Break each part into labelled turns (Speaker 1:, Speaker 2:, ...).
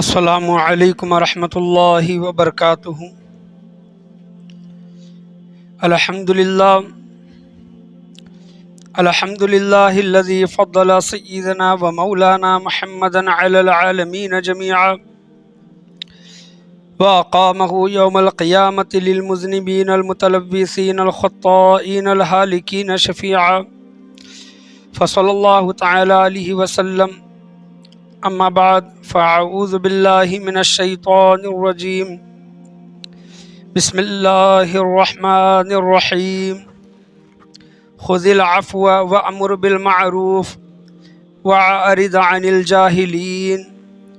Speaker 1: السلام علیکم ورحمۃ اللہ وبرکاتہ۔ الحمد للہ الذی فضل سیدنا و مولانا محمدا علی العالمین جميعا وأقامه یوم القیامۃ للمذنبین المتلبسین الخطائین الہالکین شفیعا فصلی اللہ تعالی علیہ وسلم۔ اما بعد فاعوذ باللہ من الشیطان الرجیم، بسم اللہ الرحمن الرحیم۔ خذ العفو وأمر بالمعروف وأعرض عن الجاہلین۔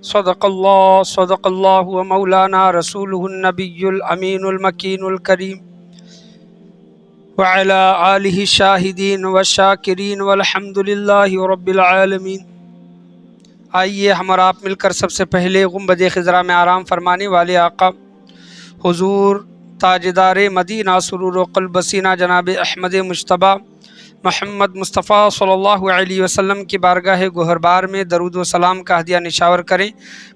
Speaker 1: صدق اللہ ومولانا رسولہ النبی الامین المکین الکریم وعلی آلہ الشاہدین والشاکرین والحمد للہ رب العالمین۔ آئیے ہم اور آپ مل کر سب سے پہلے گنبد خضرا میں آرام فرمانے والے آقا حضور تاجدار مدینہ سرور و قلب سینہ جناب احمد مجتبیٰ محمد مصطفیٰ صلی اللہ علیہ وسلم کی بارگاہ گہربار میں درود و سلام کا ہدیہ نشاور کریں۔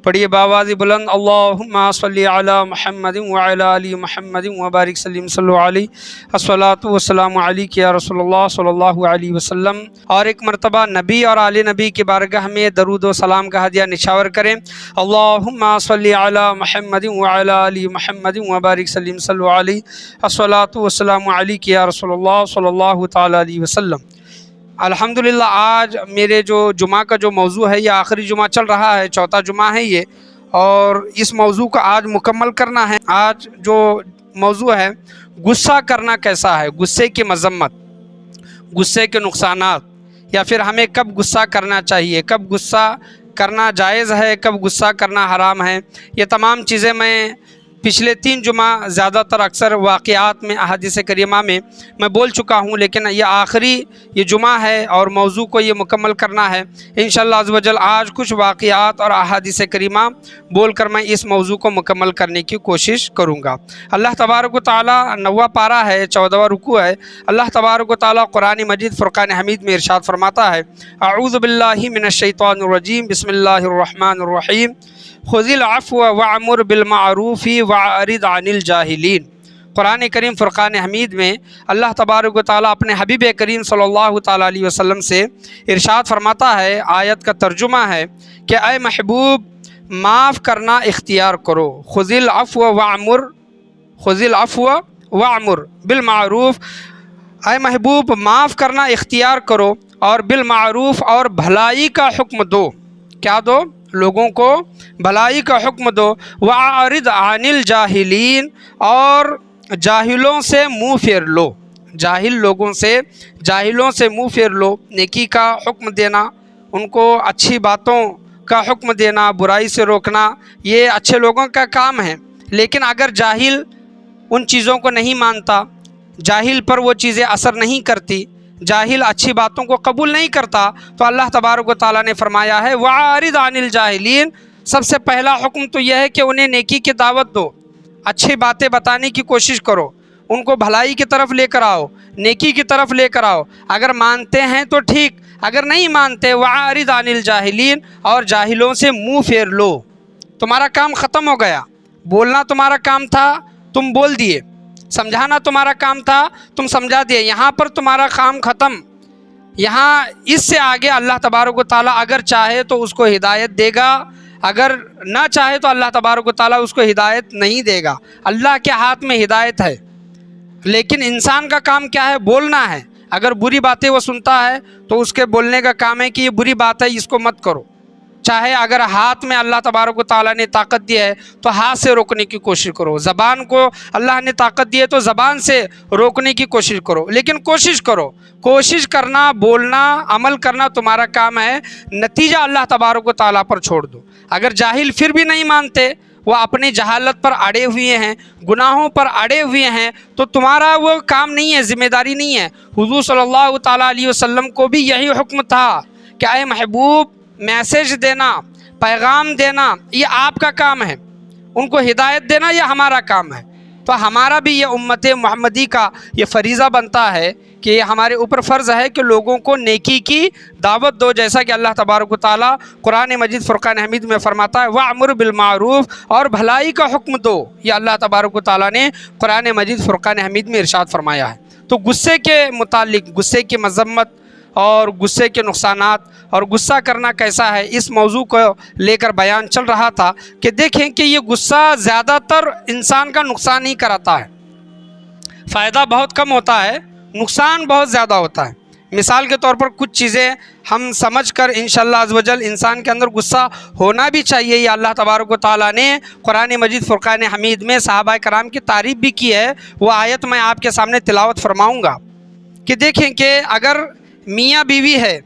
Speaker 1: پڑھیے باواز بلند، اللہم صلی علی محمد وعلی آل محمد وبارک سلم صلی علیہ الصلاۃ والسلام علیک یا رسول اللہ صلی اللہ علیہ وسلم۔ اور ایک مرتبہ نبی اور آل نبی کی بارگاہ میں درود و سلام کا ہدیہ نشاور کریں۔ اللہم صلی علی محمد وعلی آل محمد وبارک سلم صلی علیہ الصلاۃ والسلام علیک یا رسول اللہ صلی اللہ تعالی علیہ وسلم۔ الحمدللہ آج میرے جو جمعہ کا جو موضوع ہے، یہ آخری جمعہ چل رہا ہے، چوتھا جمعہ ہے یہ، اور اس موضوع کو آج مکمل کرنا ہے۔ آج جو موضوع ہے غصہ کرنا کیسا ہے، غصے کی مذمت، غصے کے نقصانات، یا پھر ہمیں کب غصہ کرنا چاہیے، کب غصہ کرنا جائز ہے، کب غصہ کرنا حرام ہے، یہ تمام چیزیں میں پچھلے 3 جمعہ زیادہ تر اکثر واقعات میں احادیث کریمہ میں بول چکا ہوں، لیکن یہ آخری یہ جمعہ ہے اور موضوع کو یہ مکمل کرنا ہے انشاءاللہ عز و جل۔ آج کچھ واقعات اور احادیث کریمہ بول کر میں اس موضوع کو مکمل کرنے کی کوشش کروں گا۔ اللہ تبارک و تعالیٰ 9واں پارہ ہے، 14واں رکوع ہے۔ اللہ تبارک و تعالیٰ قرآن مجید فرقان حمید میں ارشاد فرماتا ہے، اعوذ باللہ من الشیطان الرجیم، بسم اللہ الرحمن الرحیم۔ خذ العفو وأمر بالمعروف وأعرض عن الجاہلین۔ قرآن کریم فرقان حمید میں اللہ تبارک و تعالیٰ اپنے حبیب کریم صلی اللہ تعالیٰ علیہ وسلم سے ارشاد فرماتا ہے، آیت کا ترجمہ ہے کہ اے محبوب معاف کرنا اختیار کرو۔ خذ العفو وأمر بالمعروف، اے محبوب معاف کرنا اختیار کرو اور بالمعروف اور بھلائی کا حکم دو۔ کیا دو؟ لوگوں کو بھلائی کا حکم دو۔ وَأَعْرِضْ عَنِ الْجَاهِلِينَ، اور جاہلوں سے منہ پھیر لو، جاہلوں سے منہ پھیر لو۔ نیکی کا حکم دینا، ان کو اچھی باتوں کا حکم دینا، برائی سے روکنا، یہ اچھے لوگوں کا کام ہے۔ لیکن اگر جاہل ان چیزوں کو نہیں مانتا، جاہل پر وہ چیزیں اثر نہیں کرتی، جاہل اچھی باتوں کو قبول نہیں کرتا، تو اللہ تبارک و تعالیٰ نے فرمایا ہے وَأَعْرِضْ عَنِ الْجَاهِلِينَ۔ سب سے پہلا حکم تو یہ ہے کہ انہیں نیکی کی دعوت دو، اچھی باتیں بتانے کی کوشش کرو، ان کو بھلائی کی طرف لے کر آؤ، نیکی کی طرف لے کر آؤ۔ اگر مانتے ہیں تو ٹھیک، اگر نہیں مانتے وَأَعْرِضْ عَنِ الْجَاهِلِينَ، اور جاہلوں سے منہ پھیر لو۔ تمہارا کام ختم ہو گیا، بولنا تمہارا کام تھا، تم بول دیے، سمجھانا تمہارا کام تھا، تم سمجھا دیے، یہاں پر تمہارا کام ختم۔ یہاں اس سے آگے اللہ تبارک و تعالیٰ اگر چاہے تو اس کو ہدایت دے گا، اگر نہ چاہے تو اللہ تبارک و تعالیٰ اس کو ہدایت نہیں دے گا۔ اللہ کے ہاتھ میں ہدایت ہے، لیکن انسان کا کام کیا ہے؟ بولنا ہے۔ اگر بری باتیں وہ سنتا ہے تو اس کے بولنے کا کام ہے کہ یہ بری بات ہے، اس کو مت کرو۔ چاہے اگر ہاتھ میں اللہ تبارک و تعالیٰ نے طاقت دی ہے تو ہاتھ سے روکنے کی کوشش کرو، زبان کو اللہ نے طاقت دی ہے تو زبان سے روکنے کی کوشش کرو، لیکن کوشش کرو، کوشش کرنا، بولنا، عمل کرنا تمہارا کام ہے، نتیجہ اللہ تبارک و تعالیٰ پر چھوڑ دو۔ اگر جاہل پھر بھی نہیں مانتے، وہ اپنی جہالت پر اڑے ہوئے ہیں، گناہوں پر اڑے ہوئے ہیں، تو تمہارا وہ کام نہیں ہے، ذمہ داری نہیں ہے۔ حضور صلی اللہ تعالیٰ علیہ وسلم کو بھی یہی حکم تھا کہ اے محبوب میسیج دینا، پیغام دینا، یہ آپ کا کام ہے، ان کو ہدایت دینا یہ ہمارا کام ہے۔ تو ہمارا بھی یہ امت محمدی کا یہ فریضہ بنتا ہے کہ ہمارے اوپر فرض ہے کہ لوگوں کو نیکی کی دعوت دو، جیسا کہ اللہ تبارک و تعالیٰ قرآن مجید فرقان حمید میں فرماتا ہے وَأْمُرْ بِالْمَعْرُوفِ، اور بھلائی کا حکم دو۔ یہ اللہ تبارک و تعالیٰ نے قرآن مجید فرقان حمید میں ارشاد فرمایا ہے۔ تو غصے کے متعلق، غصے کی مذمت اور غصے کے نقصانات اور غصہ کرنا کیسا ہے، اس موضوع کو لے کر بیان چل رہا تھا کہ دیکھیں کہ یہ غصہ زیادہ تر انسان کا نقصان ہی کراتا ہے، فائدہ بہت کم ہوتا ہے، نقصان بہت زیادہ ہوتا ہے۔ مثال کے طور پر کچھ چیزیں ہم سمجھ کر انشاءاللہ عز و جل انسان کے اندر غصہ ہونا بھی چاہیے۔ یہ اللہ تبارک و تعالیٰ نے قرآن مجید فرقان حمید میں صحابہ کرام کی تعریف بھی کی ہے، وہ آیت میں آپ کے سامنے تلاوت فرماؤں گا کہ دیکھیں کہ اگر میاں بیوی ہے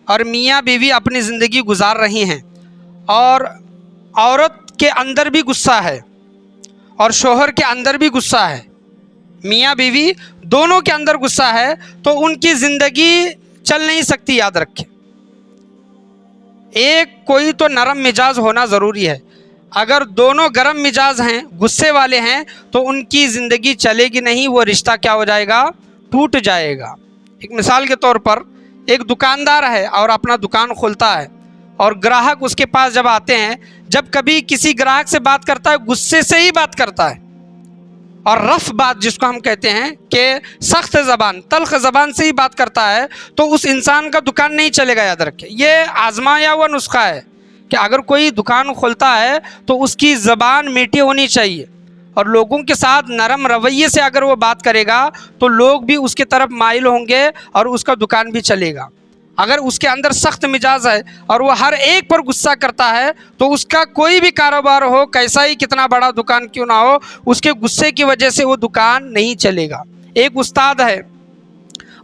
Speaker 1: اور میاں بیوی اپنی زندگی گزار رہی ہیں اور عورت کے اندر بھی غصہ ہے اور شوہر کے اندر بھی غصہ ہے، میاں بیوی دونوں کے اندر غصہ ہے، تو ان کی زندگی چل نہیں سکتی۔ یاد رکھیں، ایک کوئی تو نرم مزاج ہونا ضروری ہے، اگر دونوں گرم مزاج ہیں، غصے والے ہیں، تو ان کی زندگی چلے گی نہیں، وہ رشتہ کیا ہو جائے گا، ٹوٹ جائے گا۔ ایک مثال کے طور پر ایک دکاندار ہے اور اپنا دکان کھولتا ہے اور گراہک اس کے پاس جب آتے ہیں، جب کبھی کسی گراہک سے بات کرتا ہے غصے سے ہی بات کرتا ہے، اور رف بات جس کو ہم کہتے ہیں کہ سخت زبان، تلخ زبان سے ہی بات کرتا ہے، تو اس انسان کا دکان نہیں چلے گا۔ یاد رکھیں، یہ آزمایا ہوا نسخہ ہے کہ اگر کوئی دکان کھولتا ہے تو اس کی زبان میٹھی ہونی چاہیے، اور لوگوں کے ساتھ نرم رویے سے اگر وہ بات کرے گا تو لوگ بھی اس کی طرف مائل ہوں گے اور اس کا دکان بھی چلے گا۔ اگر اس کے اندر سخت مزاج ہے اور وہ ہر ایک پر غصہ کرتا ہے تو اس کا کوئی بھی کاروبار ہو، کیسا ہی کتنا بڑا دکان کیوں نہ ہو، اس کے غصے کی وجہ سے وہ دکان نہیں چلے گا۔ ایک استاد ہے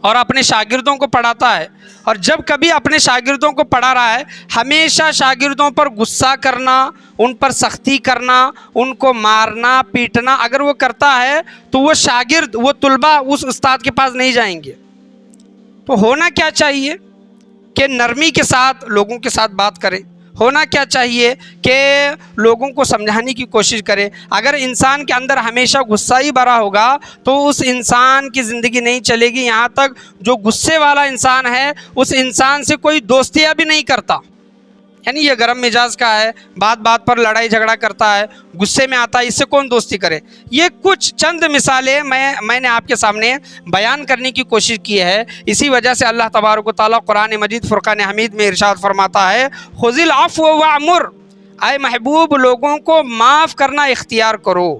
Speaker 1: اور اپنے شاگردوں کو پڑھاتا ہے، اور جب کبھی اپنے شاگردوں کو پڑھا رہا ہے ہمیشہ شاگردوں پر غصہ کرنا، ان پر سختی کرنا، ان کو مارنا پیٹنا اگر وہ کرتا ہے تو وہ شاگرد، وہ طلبہ اس استاد کے پاس نہیں جائیں گے۔ تو ہونا کیا چاہیے کہ نرمی کے ساتھ لوگوں کے ساتھ بات کرے، ہونا کیا چاہیے کہ لوگوں کو سمجھانے کی کوشش کرے۔ اگر انسان کے اندر ہمیشہ غصہ ہی بھرا ہوگا تو اس انسان کی زندگی نہیں چلے گی۔ یہاں تک جو غصے والا انسان ہے اس انسان سے کوئی دوستیاں بھی نہیں کرتا، یعنی یہ گرم مزاج کا ہے، بات بات پر لڑائی جھگڑا کرتا ہے، غصے میں آتا ہے، اس سے کون دوستی کرے۔ یہ کچھ چند مثالیں میں نے آپ کے سامنے بیان کرنے کی کوشش کی ہے۔ اسی وجہ سے اللہ تبارک و تعالیٰ قرآن مجید فرقان حمید میں ارشاد فرماتا ہے خذ العفو وامر، اے محبوب لوگوں کو معاف کرنا اختیار کرو،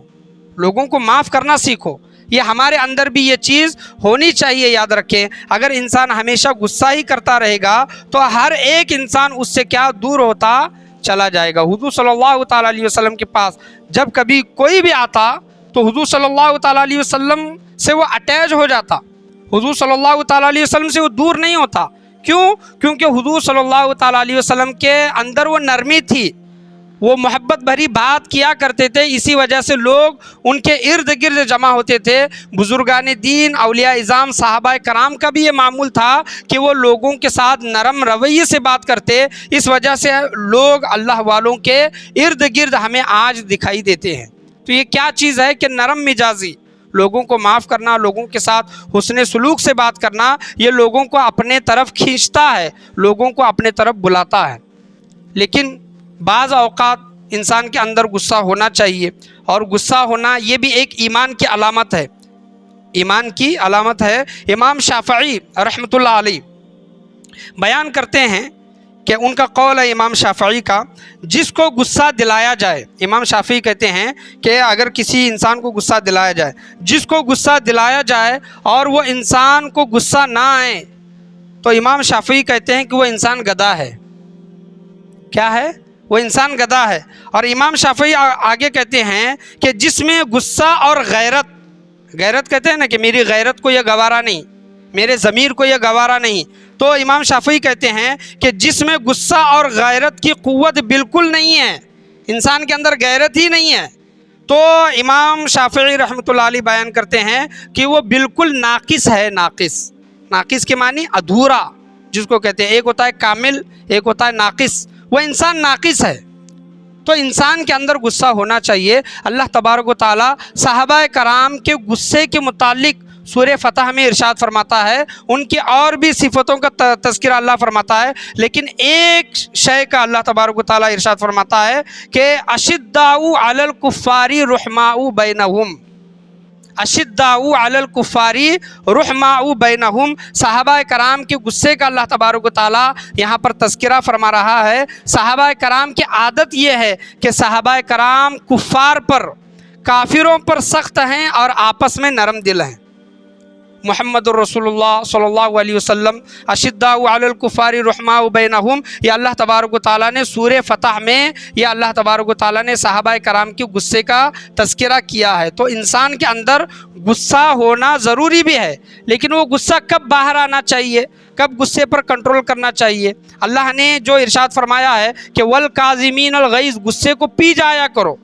Speaker 1: لوگوں کو معاف کرنا سیکھو۔ یہ ہمارے اندر بھی یہ چیز ہونی چاہیے۔ یاد رکھیں، اگر انسان ہمیشہ غصہ ہی کرتا رہے گا تو ہر ایک انسان اس سے کیا دور ہوتا چلا جائے گا۔ حضور صلی اللہ تعالیٰ علیہ وسلم کے پاس جب کبھی کوئی بھی آتا تو حضور صلی اللہ تعالیٰ علیہ وسلم سے وہ اٹیچ ہو جاتا، حضور صلی اللہ تعالیٰ علیہ وسلم سے وہ دور نہیں ہوتا۔ کیوں؟ کیونکہ حضور صلی اللہ تعالیٰ علیہ وسلم کے اندر وہ نرمی تھی، وہ محبت بھری بات کیا کرتے تھے، اسی وجہ سے لوگ ان کے ارد گرد جمع ہوتے تھے۔ بزرگان دین، اولیاء اعظام، صحابہ کرام کا بھی یہ معمول تھا کہ وہ لوگوں کے ساتھ نرم رویے سے بات کرتے، اس وجہ سے لوگ اللہ والوں کے ارد گرد ہمیں آج دکھائی دیتے ہیں۔ تو یہ کیا چیز ہے کہ نرم مزاجی، لوگوں کو معاف کرنا، لوگوں کے ساتھ حسن سلوک سے بات کرنا، یہ لوگوں کو اپنے طرف کھینچتا ہے، لوگوں کو اپنے طرف بلاتا ہے۔ لیکن بعض اوقات انسان کے اندر غصہ ہونا چاہیے، اور غصہ ہونا یہ بھی ایک ایمان کی علامت ہے، ایمان کی علامت ہے۔ امام شافعی رحمۃ اللہ علیہ بیان کرتے ہیں کہ ان کا قول ہے امام شافعی کا، جس کو غصہ دلایا جائے، امام شافعی کہتے ہیں کہ اگر کسی انسان کو غصہ دلایا جائے، جس کو غصہ دلایا جائے اور وہ انسان کو غصہ نہ آئے، تو امام شافعی کہتے ہیں کہ وہ انسان گدھا ہے۔ کیا ہے؟ وہ انسان گدھا ہے۔ اور امام شافعی آگے کہتے ہیں کہ جس میں غصہ اور غیرت، غیرت کہتے ہیں نا کہ میری غیرت کو یہ گوارا نہیں، میرے ضمیر کو یہ گوارا نہیں، تو امام شافعی کہتے ہیں کہ جس میں غصہ اور غیرت کی قوت بالکل نہیں ہے، انسان کے اندر غیرت ہی نہیں ہے، تو امام شافعی رحمۃ اللہ علیہ بیان کرتے ہیں کہ وہ بالکل ناقص ہے۔ ناقص، ناقص کے معنی ادھورا جس کو کہتے ہیں، ایک ہوتا ہے کامل، ایک ہوتا ہے ناقص، وہ انسان ناقص ہے۔ تو انسان کے اندر غصہ ہونا چاہیے۔ اللہ تبارک و تعالیٰ صحابہ کرام کے غصے کے متعلق سورہ فتح میں ارشاد فرماتا ہے، ان کی اور بھی صفتوں کا تذکرہ اللہ فرماتا ہے، لیکن ایک شے کا اللہ تبارک و تعالیٰ ارشاد فرماتا ہے کہ اشداء علی الکفار رحماء بینہم، اشداء علی الکفار رحماء بینہم۔ صحابہ کرام کے غصے کا اللہ تبارک و تعالیٰ یہاں پر تذکرہ فرما رہا ہے۔ صحابہ کرام کی عادت یہ ہے کہ صحابہ کرام کفار پر، کافروں پر سخت ہیں اور آپس میں نرم دل ہیں۔ محمد الرسول اللہ صلی اللہ علیہ وسلم اشداء علی الکفار رحماء بینہم، یہ اللہ تبارک و تعالیٰ نے سورہ فتح میں، یہ اللہ تبارک و تعالیٰ نے صحابہ کرام کے غصے کا تذکرہ کیا ہے۔ تو انسان کے اندر غصہ ہونا ضروری بھی ہے، لیکن وہ غصہ کب باہر آنا چاہیے، کب غصے پر کنٹرول کرنا چاہیے۔ اللہ نے جو ارشاد فرمایا ہے کہ والکاظمین الغیظ، غصے کو پی جایا کرو۔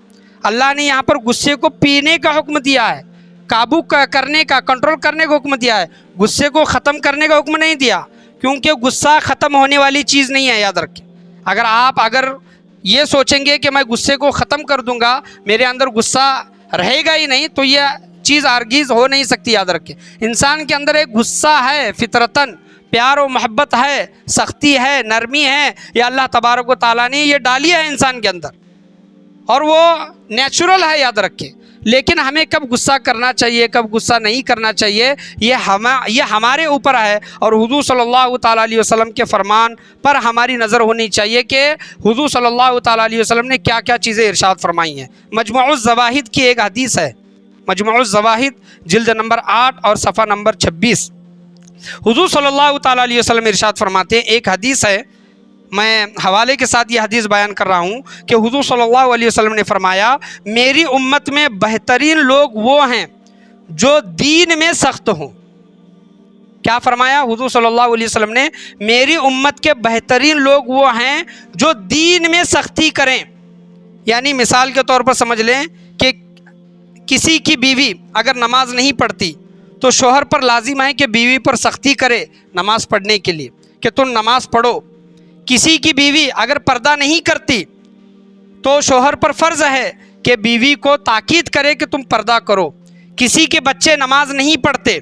Speaker 1: اللہ نے یہاں پر غصے کو پینے کا حکم دیا ہے، قابو کرنے کا، کنٹرول کرنے کا حکم دیا ہے، غصے کو ختم کرنے کا حکم نہیں دیا، کیونکہ غصہ ختم ہونے والی چیز نہیں ہے، یاد رکھیں۔ اگر یہ سوچیں گے کہ میں غصے کو ختم کر دوں گا، میرے اندر غصہ رہے گا ہی نہیں، تو یہ چیز ہرگز ہو نہیں سکتی، یاد رکھیں۔ انسان کے اندر ایک غصہ ہے فطرتاً، پیار و محبت ہے، سختی ہے، نرمی ہے، یہ اللہ تبارک و تعالیٰ نے یہ ڈالی ہے انسان کے اندر، اور وہ نیچرل ہے، یاد رکھیں۔ لیکن ہمیں کب غصہ کرنا چاہیے، کب غصہ نہیں کرنا چاہیے، یہ ہمارے اوپر ہے، اور حضور صلی اللہ تعالیٰ علیہ وسلم کے فرمان پر ہماری نظر ہونی چاہیے کہ حضور صلی اللہ تعالیٰ علیہ وسلم نے کیا کیا چیزیں ارشاد فرمائی ہیں۔ مجموع الزواہد کی ایک حدیث ہے، مجموع الزواہد جلد نمبر 8 اور صفحہ نمبر 26، حضور صلی اللہ تعالیٰ علیہ وسلم ارشاد فرماتے ہیں، ایک حدیث ہے، میں حوالے کے ساتھ یہ حدیث بیان کر رہا ہوں کہ حضور صلی اللہ علیہ وسلم نے فرمایا، میری امت میں بہترین لوگ وہ ہیں جو دین میں سخت ہوں۔ کیا فرمایا حضور صلی اللہ علیہ وسلم نے؟ میری امت کے بہترین لوگ وہ ہیں جو دین میں سختی کریں۔ یعنی مثال کے طور پر سمجھ لیں کہ کسی کی بیوی اگر نماز نہیں پڑھتی تو شوہر پر لازم ہے کہ بیوی پر سختی کرے نماز پڑھنے کے لیے کہ تم نماز پڑھو۔ کسی کی بیوی اگر پردہ نہیں کرتی تو شوہر پر فرض ہے کہ بیوی کو تاکید کرے کہ تم پردہ کرو۔ کسی کے بچے نماز نہیں پڑھتے،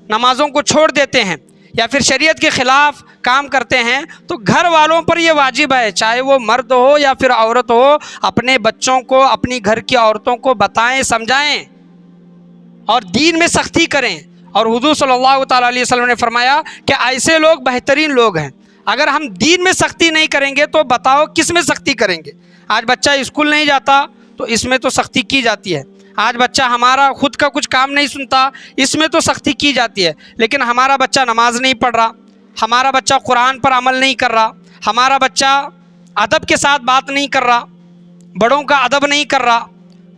Speaker 1: نمازوں کو چھوڑ دیتے ہیں یا پھر شریعت کے خلاف کام کرتے ہیں، تو گھر والوں پر یہ واجب ہے، چاہے وہ مرد ہو یا پھر عورت ہو، اپنے بچوں کو، اپنی گھر کی عورتوں کو بتائیں، سمجھائیں اور دین میں سختی کریں۔ اور حضور صلی اللہ تعالیٰ علیہ وسلم نے فرمایا کہ ایسے لوگ بہترین لوگ ہیں۔ اگر ہم دین میں سختی نہیں کریں گے تو بتاؤ کس میں سختی کریں گے؟ آج بچہ اسکول نہیں جاتا تو اس میں تو سختی کی جاتی ہے، آج بچہ ہمارا خود کا کچھ کام نہیں سنتا، اس میں تو سختی کی جاتی ہے، لیکن ہمارا بچہ نماز نہیں پڑھ رہا، ہمارا بچہ قرآن پر عمل نہیں کر رہا، ہمارا بچہ ادب کے ساتھ بات نہیں کر رہا، بڑوں کا ادب نہیں کر رہا،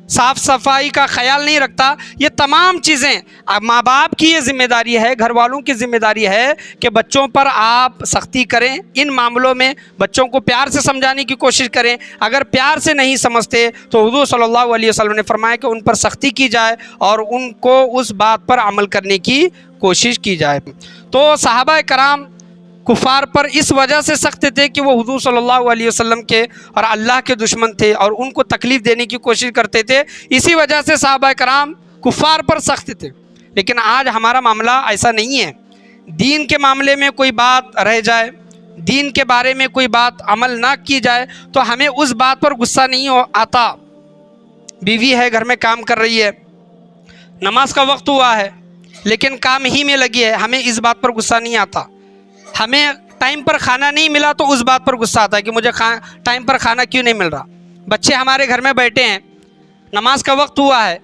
Speaker 1: صاف صفائی کا خیال نہیں رکھتا، یہ تمام چیزیں ماں باپ کی یہ ذمہ داری ہے، گھر والوں کی ذمہ داری ہے کہ بچوں پر آپ سختی کریں۔ ان معاملوں میں بچوں کو پیار سے سمجھانے کی کوشش کریں۔ اگر پیار سے نہیں سمجھتے تو حضور صلی اللہ علیہ وسلم نے فرمایا کہ ان پر سختی کی جائے اور ان کو اس بات پر عمل کرنے کی کوشش کی جائے۔ تو صحابہ کرام کفار پر اس وجہ سے سخت تھے کہ وہ حضور صلی اللہ علیہ وسلم کے اور اللہ کے دشمن تھے اور ان کو تکلیف دینے کی کوشش کرتے تھے، اسی وجہ سے صحابہ کرام کفار پر سخت تھے۔ لیکن آج ہمارا معاملہ ایسا نہیں ہے۔ دین کے معاملے میں کوئی بات رہ جائے، دین کے بارے میں کوئی بات عمل نہ کی جائے تو ہمیں اس بات پر غصہ نہیں آتا۔ بیوی ہے، گھر میں کام کر رہی ہے، نماز کا وقت ہوا ہے لیکن کام ہی میں لگی ہے، ہمیں اس بات پر غصہ نہیں آتا۔ ہمیں ٹائم پر کھانا نہیں ملا تو اس بات پر غصہ آتا ہے کہ مجھے ٹائم پر کھانا کیوں نہیں مل رہا۔ بچے ہمارے گھر میں بیٹھے ہیں، نماز کا وقت ہوا ہے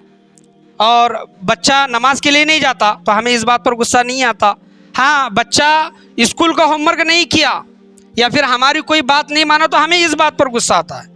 Speaker 1: اور بچہ نماز کے لیے نہیں جاتا تو ہمیں اس بات پر غصہ نہیں آتا۔ ہاں، بچہ اسکول کا ہوم ورک نہیں کیا یا پھر ہماری کوئی بات نہیں مانا تو ہمیں اس بات پر غصہ آتا ہے۔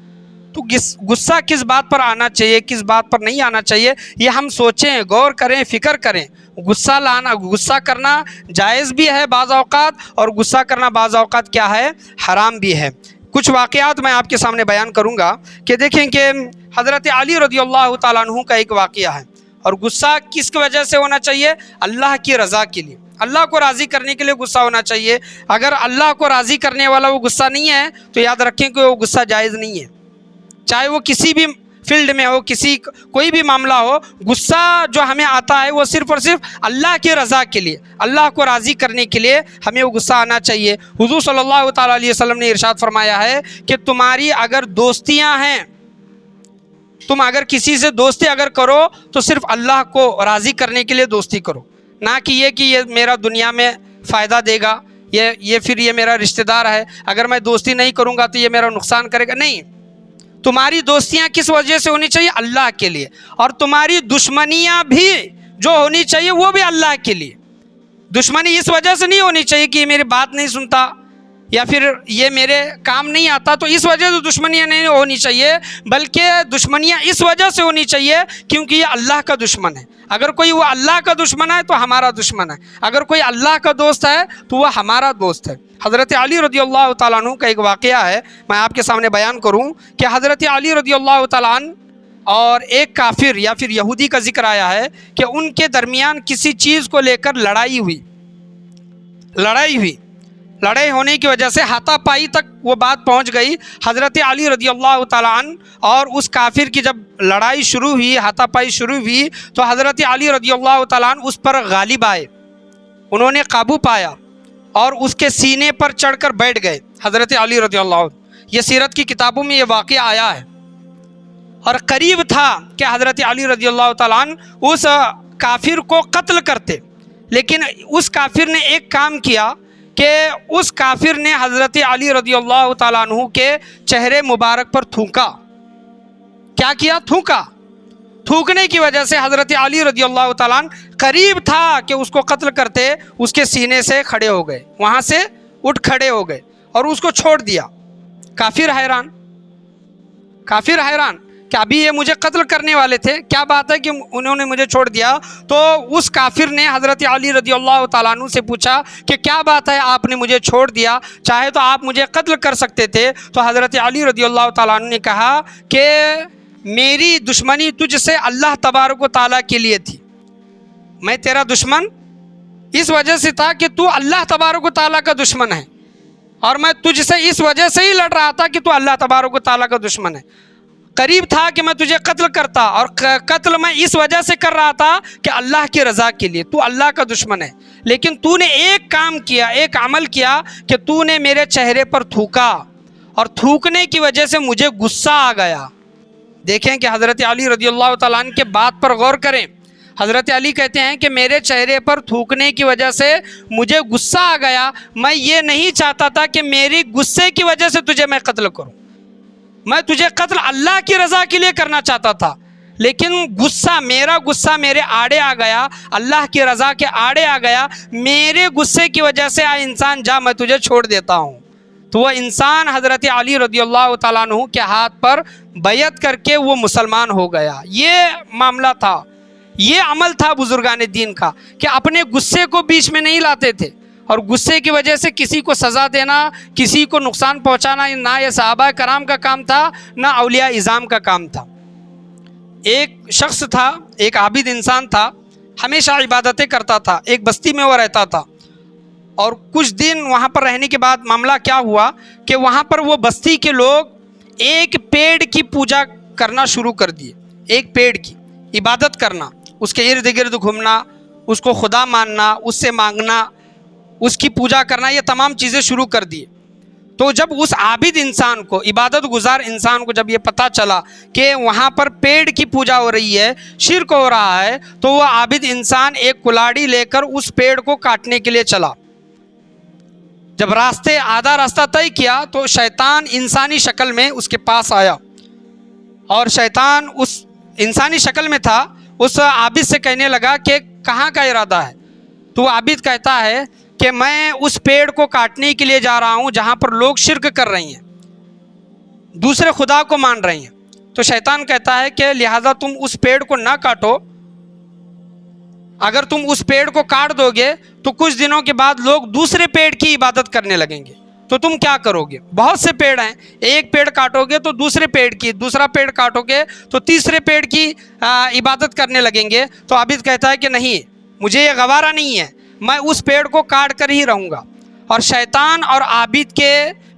Speaker 1: تو غصہ کس بات پر آنا چاہیے، کس بات پر نہیں آنا چاہیے، یہ ہم سوچیں، غور کریں، فکر کریں۔ غصہ کرنا جائز بھی ہے بعض اوقات، اور غصہ کرنا بعض اوقات کیا ہے، حرام بھی ہے۔ کچھ واقعات میں آپ کے سامنے بیان کروں گا کہ دیکھیں کہ حضرت علی رضی اللہ تعالیٰ عنہ کا ایک واقعہ ہے، اور غصہ کس کی وجہ سے ہونا چاہیے؟ اللہ کی رضا کے لیے، اللہ کو راضی کرنے کے لیے غصہ ہونا چاہیے۔ اگر اللہ کو راضی کرنے والا وہ غصہ نہیں ہے تو یاد رکھیں کہ وہ غصہ جائز نہیں ہے، چاہے وہ کسی بھی فیلڈ میں ہو, کوئی بھی معاملہ ہو, غصہ جو ہمیں آتا ہے وہ صرف اور صرف اللہ کی رضا کے لیے, اللہ کو راضی کرنے کے لیے ہمیں وہ غصہ آنا چاہیے. حضور صلی اللہ تعالیٰ علیہ وسلم نے ارشاد فرمایا ہے کہ تمہاری اگر دوستیاں ہیں, تم اگر کسی سے دوستی اگر کرو تو صرف اللہ کو راضی کرنے کے لیے دوستی کرو, نہ کہ یہ میرا دنیا میں فائدہ دے گا, یہ میرا رشتہ دار ہے, اگر میں دوستی نہیں کروں گا تو یہ میرا نقصان کرے گا. نہیں, تمہاری دوستیاں کس وجہ سے ہونی چاہیے؟ اللہ کے لیے. اور تمہاری دشمنیاں بھی جو ہونی چاہیے وہ بھی اللہ کے لیے. دشمنی اس وجہ سے نہیں ہونی چاہیے کہ یہ میری بات نہیں سنتا یا پھر یہ میرے کام نہیں آتا, تو اس وجہ سے دشمنیاں نہیں ہونی چاہیے, بلکہ دشمنیاں اس وجہ سے ہونی چاہیے کیونکہ یہ اللہ کا دشمن ہے. اگر کوئی وہ اللہ کا دشمن ہے تو ہمارا دشمن ہے, اگر کوئی اللہ کا دوست ہے تو وہ ہمارا دوست ہے. حضرت علی رضی اللہ تعالیٰ عنہ کا ایک واقعہ ہے, میں آپ کے سامنے بیان کروں کہ حضرت علی رضی اللہ تعالیٰ عنہ اور ایک کافر یا پھر یہودی کا ذکر آیا ہے کہ ان کے درمیان کسی چیز کو لے کر لڑائی ہوئی. لڑائی ہونے کی وجہ سے ہاتھا پائی تک وہ بات پہنچ گئی. حضرت علی رضی اللہ تعالیٰ عنہ اور اس کافر کی جب لڑائی شروع ہوئی, ہاتھا پائی شروع ہوئی, تو حضرت علی رضی اللہ تعالیٰ عنہ اس پر غالب آئے, انہوں نے قابو پایا اور اس کے سینے پر چڑھ کر بیٹھ گئے حضرت علی رضی اللہ عنہ. یہ سیرت کی کتابوں میں یہ واقعہ آیا ہے. اور قریب تھا کہ حضرت علی رضی اللہ تعالیٰ عنہ اس کافر کو قتل کرتے, لیکن اس کافر نے ایک کام کیا کہ اس کافر نے حضرت علی رضی اللہ تعالیٰ عنہ کے چہرے مبارک پر تھوکا. کیا کیا؟ تھوکا. تھوکنے کی وجہ سے حضرت علی رضی اللہ تعالیٰ عنہ قریب تھا کہ اس کو قتل کرتے, اس کے سینے سے کھڑے ہو گئے, وہاں سے اٹھ کھڑے ہو گئے اور اس کو چھوڑ دیا. کافر حیران کہ ابھی یہ مجھے قتل کرنے والے تھے, کیا بات ہے کہ انہوں نے مجھے چھوڑ دیا. تو اس کافر نے حضرت علی رضی اللہ تعالیٰ عنہ سے پوچھا کہ کیا بات ہے, آپ نے مجھے چھوڑ دیا, چاہے تو آپ مجھے قتل کر سکتے تھے. تو حضرت علی رضی اللہ تعالیٰ عنہ نے کہا کہ میری دشمنی تجھ سے اللہ تبارک و تعالیٰ کے لیے تھی. میں تیرا دشمن اس وجہ سے تھا کہ تو اللہ تبارک و تعالیٰ کا دشمن ہے, اور میں تجھ سے اس وجہ سے ہی لڑ رہا تھا کہ تو اللہ تبارک و تعالیٰ کا دشمن ہے. قریب تھا کہ میں تجھے قتل کرتا, اور قتل میں اس وجہ سے کر رہا تھا کہ اللہ کی رضا کے لیے, تو اللہ کا دشمن ہے. لیکن تو نے ایک کام کیا, ایک عمل کیا کہ تو نے میرے چہرے پر تھوکا, اور تھوکنے کی وجہ سے مجھے غصہ آ گیا. دیکھیں کہ حضرت علی رضی اللہ تعالیٰ عنہ کے بات پر غور کریں. حضرت علی کہتے ہیں کہ میرے چہرے پر تھوکنے کی وجہ سے مجھے غصہ آ گیا, میں یہ نہیں چاہتا تھا کہ میری غصے کی وجہ سے تجھے میں قتل کروں, میں تجھے قتل اللہ کی رضا کے لیے کرنا چاہتا تھا, لیکن میرا غصہ میرے آڑے آ گیا, اللہ کی رضا کے آڑے آ گیا. میرے غصے کی وجہ سے آئے انسان جا, میں تجھے چھوڑ دیتا ہوں. تو وہ انسان حضرت علی رضی اللہ تعالیٰ عنہ کے ہاتھ پر بیعت کر کے وہ مسلمان ہو گیا. یہ معاملہ تھا, یہ عمل تھا بزرگان دین کا کہ اپنے غصے کو بیچ میں نہیں لاتے تھے, اور غصے کی وجہ سے کسی کو سزا دینا, کسی کو نقصان پہنچانا نہ یہ صحابہ کرام کا کام تھا, نہ اولیاء اعظام کا کام تھا. ایک شخص تھا, ایک عابد انسان تھا, ہمیشہ عبادتیں کرتا تھا, ایک بستی میں وہ رہتا تھا. اور کچھ دن وہاں پر رہنے کے بعد معاملہ کیا ہوا کہ وہاں پر وہ بستی کے لوگ ایک پیڑ کی پوجا کرنا شروع کر دیے. ایک پیڑ کی عبادت کرنا, اس کے ارد گرد گھومنا, اس کو خدا ماننا, اس سے مانگنا, اس کی پوجا کرنا, یہ تمام چیزیں شروع کر دیے. تو جب اس عابد انسان کو, عبادت گزار انسان کو جب یہ پتہ چلا کہ وہاں پر پیڑ کی پوجا ہو رہی ہے, شرک ہو رہا ہے, تو وہ عابد انسان ایک کلاڑی لے کر اس پیڑ کو کاٹنے کے لیے چلا. جب آدھا راستہ طے کیا تو شیطان انسانی شکل میں اس کے پاس آیا, اور شیطان اس انسانی شکل میں تھا, اس عابد سے کہنے لگا کہ کہاں کا ارادہ ہے. تو وہ عابد کہتا ہے کہ میں اس پیڑ کو کاٹنے کے لیے جا رہا ہوں جہاں پر لوگ شرک کر رہے ہیں, دوسرے خدا کو مان رہے ہیں. تو شیطان کہتا ہے کہ لہٰذا تم اس پیڑ کو نہ کاٹو, اگر تم اس پیڑ کو کاٹ دو گے تو کچھ دنوں کے بعد لوگ دوسرے پیڑ کی عبادت کرنے لگیں گے, تو تم کیا کرو گے؟ بہت سے پیڑ ہیں, ایک پیڑ کاٹو گے تو دوسرے پیڑ کی, دوسرا پیڑ کاٹو گے تو تیسرے پیڑ کی عبادت کرنے لگیں گے. تو عابد کہتا ہے کہ نہیں, مجھے یہ گوارا نہیں ہے, میں اس پیڑ کو کاٹ کر ہی رہوں گا. اور شیطان اور عابد کے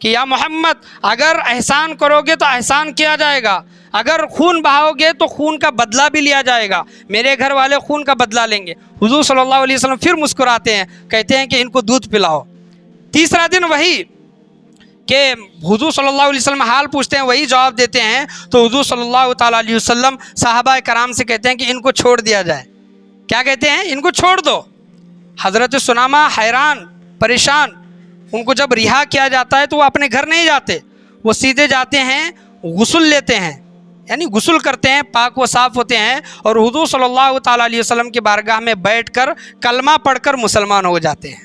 Speaker 1: کہ یا محمد اگر احسان کرو گے تو احسان کیا جائے گا، اگر خون بہاؤ گے تو خون کا بدلہ بھی لیا جائے گا، میرے گھر والے خون کا بدلہ لیں گے۔ حضور صلی اللہ علیہ وسلم پھر مسکراتے ہیں، کہتے ہیں کہ ان کو دودھ پلاؤ۔ تیسرا دن وہی کہ حضور صلی اللہ علیہ وسلم حال پوچھتے ہیں، وہی جواب دیتے ہیں، تو حضور صلی اللہ تعالیٰ علیہ وسلم صحابہ کرام سے کہتے ہیں کہ ان کو چھوڑ دیا جائے۔ کیا کہتے ہیں؟ ان کو چھوڑ دو۔ حضرت سنامہ حیران پریشان، ان کو جب رہا کیا جاتا ہے تو وہ اپنے گھر نہیں جاتے، وہ سیدھے جاتے ہیں غسل لیتے ہیں، یعنی غسل کرتے ہیں، پاک و صاف ہوتے ہیں، اور حضور صلی اللہ تعالیٰ علیہ وسلم کی بارگاہ میں بیٹھ کر کلمہ پڑھ کر مسلمان ہو جاتے ہیں۔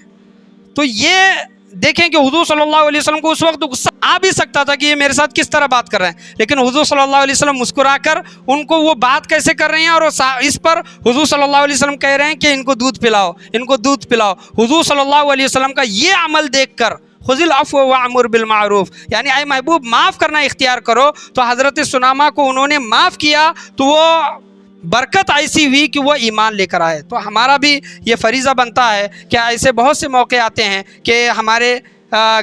Speaker 1: تو یہ دیکھیں کہ حضور صلی اللہ علیہ وسلم کو اس وقت غصہ آ بھی سکتا تھا کہ یہ میرے ساتھ کس طرح بات کر رہے ہیں، لیکن حضور صلی اللہ علیہ وسلم مسکرا کر ان کو وہ بات کیسے کر رہے ہیں، اور اس پر حضور صلی اللہ علیہ وسلم کہہ رہے ہیں کہ ان کو دودھ پلاؤ، ان کو دودھ پلاؤ۔ حضور صلی اللہ علیہ وسلم کا یہ عمل دیکھ کر خذ العفو وامر بالمعروف، یعنی اے محبوب معاف کرنا اختیار کرو، تو حضرت سنامہ کو انہوں نے معاف کیا تو وہ برکت ایسی ہوئی کہ وہ ایمان لے کر آئے۔ تو ہمارا بھی یہ فریضہ بنتا ہے کہ ایسے بہت سے موقع آتے ہیں کہ ہمارے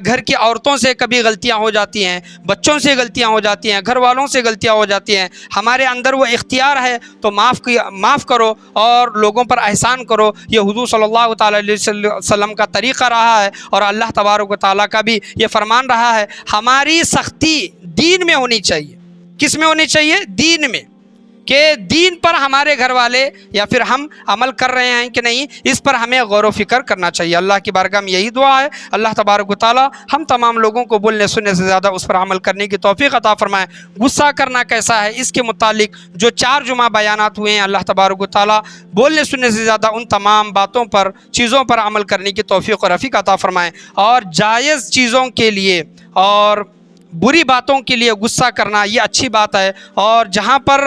Speaker 1: گھر کی عورتوں سے کبھی غلطیاں ہو جاتی ہیں، بچوں سے غلطیاں ہو جاتی ہیں، گھر والوں سے غلطیاں ہو جاتی ہیں، ہمارے اندر وہ اختیار ہے تو معاف کرو اور لوگوں پر احسان کرو۔ یہ حضور صلی اللہ تعالیٰ علیہ وسلم کا طریقہ رہا ہے، اور اللہ تبارک و تعالیٰ کا بھی یہ فرمان رہا ہے۔ ہماری سختی دین میں ہونی چاہیے۔ کس میں ہونی چاہیے؟ دین میں، کہ دین پر ہمارے گھر والے یا پھر ہم عمل کر رہے ہیں کہ نہیں، اس پر ہمیں غور و فکر کرنا چاہیے۔ اللہ کی بارگاہ میں یہی دعا ہے، اللہ تبارک و تعالی ہم تمام لوگوں کو بولنے سننے سے زیادہ اس پر عمل کرنے کی توفیق عطا فرمائے۔ غصہ کرنا کیسا ہے، اس کے متعلق جو 4 جمعہ بیانات ہوئے ہیں، اللہ تبارک و تعالی بولنے سننے سے زیادہ ان تمام باتوں پر، چیزوں پر عمل کرنے کی توفیق و رفیق عطا فرمائے، اور جائز چیزوں کے لیے اور بری باتوں کے لیے غصہ کرنا یہ اچھی بات ہے، اور جہاں پر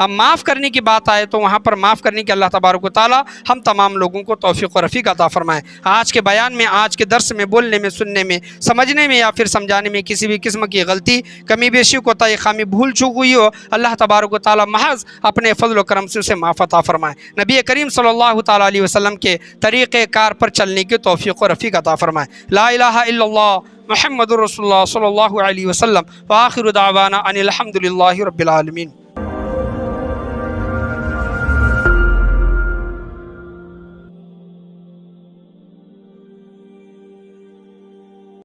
Speaker 1: معاف کرنے کی بات آئے تو وہاں پر معاف کرنے کی اللہ تبارک و تعالی ہم تمام لوگوں کو توفیق و رفیق عطا فرمائے۔ آج کے بیان میں، آج کے درس میں، بولنے میں، سننے میں، سمجھنے میں یا پھر سمجھانے میں کسی بھی قسم کی غلطی، کمی بیشی، کوتاہی، خامی، بھول چوک ہوئی ہو، اللہ تبارک و تعالی محض اپنے فضل و کرم سے اسے معاف عطا فرمائے۔ نبی کریم صلی اللہ تعالیٰ علیہ وسلم کے طریقہ کار پر چلنے کی توفیق و رفیق عطا فرمائے۔ لا الہ الا اللہ محمد رسول اللہ صلی اللہ علیہ وسلم، وآخر دعوانا ان الحمد للہ رب العالمین۔